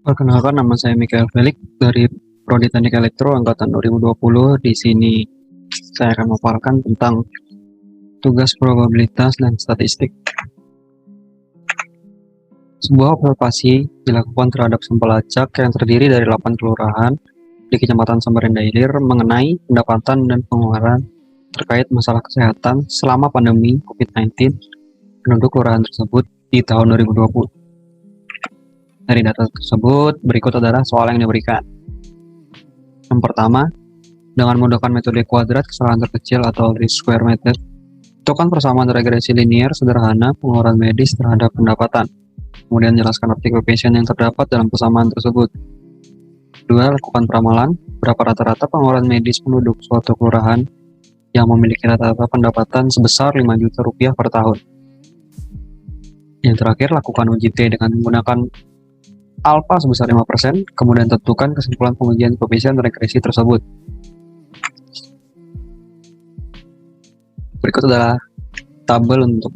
Perkenalkan, nama saya Mikael Felix dari Prodi Teknik Elektro angkatan 2020. Di sini saya akan memaparkan tentang tugas probabilitas dan statistik. Sebuah observasi dilakukan terhadap sampel acak yang terdiri dari 8 kelurahan di Kecamatan Samarinda Hilir mengenai pendapatan dan pengeluaran terkait masalah kesehatan selama pandemi COVID-19 penduduk kelurahan tersebut di tahun 2020. Dari data tersebut, berikut adalah soal yang diberikan. Yang pertama, dengan menggunakan metode kuadrat kesalahan terkecil atau least square method, tentukan persamaan regresi linier sederhana pengeluaran medis terhadap pendapatan. Kemudian jelaskan arti koefisien yang terdapat dalam persamaan tersebut. Kedua, lakukan peramalan berapa rata-rata pengeluaran medis penduduk suatu kelurahan yang memiliki rata-rata pendapatan sebesar 5 juta rupiah per tahun. Yang terakhir, lakukan uji T dengan menggunakan alfa sebesar 5%, kemudian tentukan kesimpulan pengujian koefisien regresi tersebut. Berikut adalah tabel untuk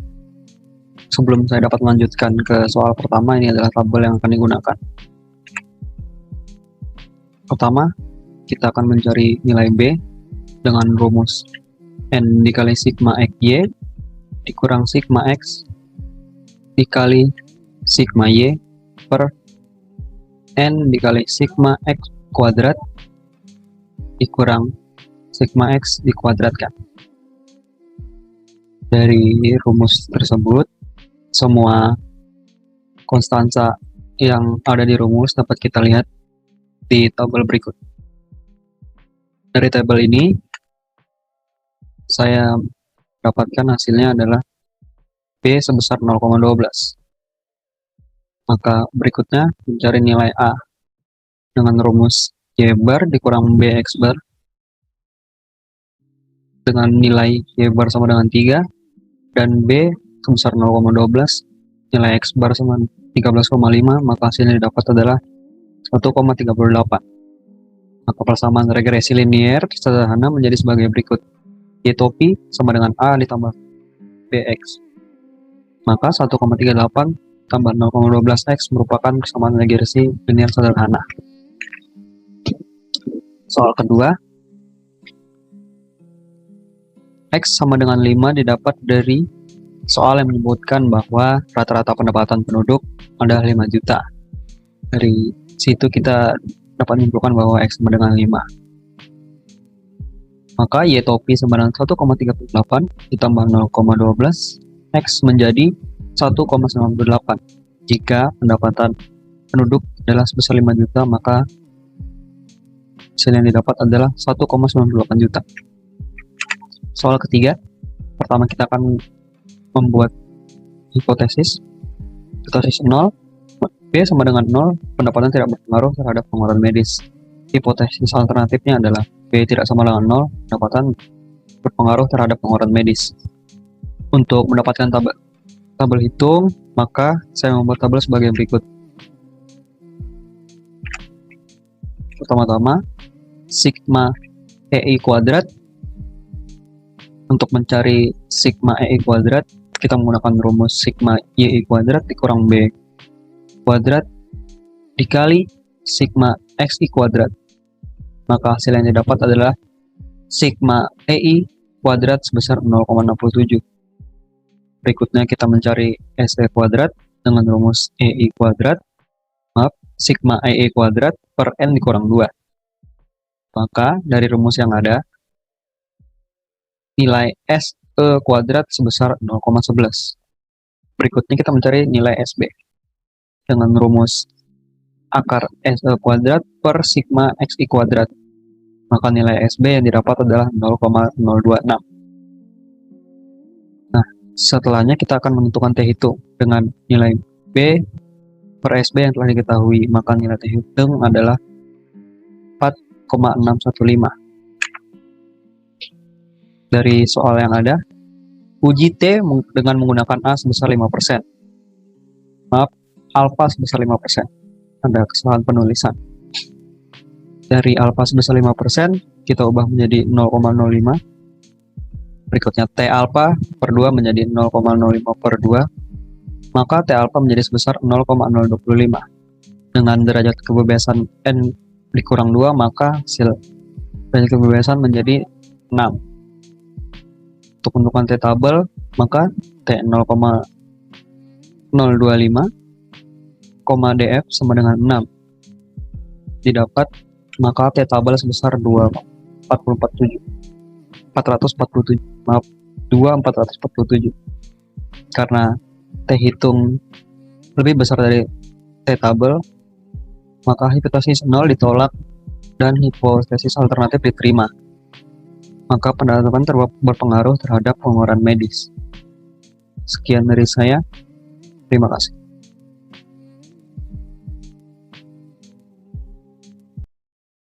sebelum saya dapat melanjutkan ke soal pertama. Ini adalah tabel yang akan digunakan. Pertama, kita akan mencari nilai B dengan rumus N dikali sigma XY dikurang sigma X dikali sigma Y per N dikali sigma X kuadrat dikurang sigma X dikuadratkan. Dari rumus tersebut, semua konstansa yang ada di rumus dapat kita lihat di tabel berikut. Dari tabel ini, saya dapatkan hasilnya adalah B sebesar 0,12. Maka berikutnya mencari nilai A dengan rumus Y bar dikurang BX bar dengan nilai Y bar sama dengan 3 dan B sebesar 0,12, nilai X bar sama 13,5, maka hasilnya didapat adalah 1,38. Maka persamaan regresi linier sederhana menjadi sebagai berikut. Y topi sama dengan A ditambah BX. Maka 1,38 tambah 0,12X merupakan persamaan regresi linier sederhana. Soal kedua, X sama dengan 5 didapat dari soal yang menyebutkan bahwa rata-rata pendapatan penduduk adalah 5 juta. Dari situ kita dapat menyimpulkan bahwa X sama dengan 5. Maka Y topi sama dengan 1,38 ditambah 0,12, X menjadi 1,98. Jika pendapatan penduduk adalah sebesar 5 juta, maka hasil yang didapat adalah 1,98 juta. Soal ketiga, pertama kita akan membuat hipotesis. Hipotesis 0, B sama dengan 0, pendapatan tidak berpengaruh terhadap pengeluaran medis. Hipotesis alternatifnya adalah B tidak sama dengan 0, pendapatan berpengaruh terhadap pengeluaran medis. Untuk mendapatkan tabel hitung, maka saya membuat tabel sebagai berikut. Pertama-tama, sigma EI kuadrat. Untuk mencari sigma EI kuadrat, kita menggunakan rumus sigma YI kuadrat dikurang B kuadrat dikali sigma XI kuadrat. Maka hasil yang didapat adalah sigma EI kuadrat sebesar 0,67. Berikutnya kita mencari SE kuadrat dengan rumus EI kuadrat, sigma EI kuadrat per N dikurang 2. Maka dari rumus yang ada, nilai SE kuadrat sebesar 0,11. Berikutnya kita mencari nilai SB dengan rumus akar SE kuadrat per sigma XI kuadrat. Maka nilai SB yang didapat adalah 0,026. Nah, setelahnya kita akan menentukan T hitung dengan nilai B per SB yang telah diketahui. Maka nilai T hitung adalah 4,615. Dari soal yang ada, uji T dengan menggunakan A sebesar 5%. Alfa sebesar 5%. Ada kesalahan penulisan. Dari alfa sebesar 5%, kita ubah menjadi 0,05. Berikutnya T alfa per 2 menjadi 0,05 per 2. Maka T alfa menjadi sebesar 0,025. dengan derajat kebebasan N dikurang 2, maka hasil derajat kebebasan menjadi 6. Untuk bentukan T-tabel, maka T 0,025, df sama dengan 6 didapat, maka T-tabel sebesar 447, maaf, 2447. Karena T hitung lebih besar dari T-tabel, maka hipotesis 0 ditolak dan hipotesis alternatif diterima. Maka pendataan berpengaruh terhadap pengeluaran medis. Sekian dari saya. Terima kasih.